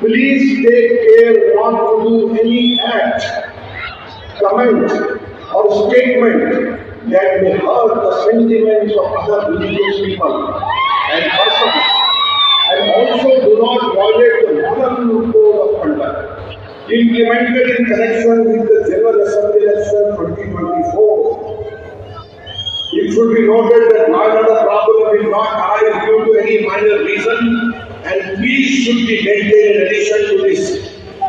Please take care not to do any act, comment or statement that may hurt the sentiments of other religious people and persons, and also do not violate the moral code of conduct implemented in connection with the General Assembly election 2024. It should be noted that while the problem will not arise due to any minor reason, and peace should be maintained in addition to this,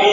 B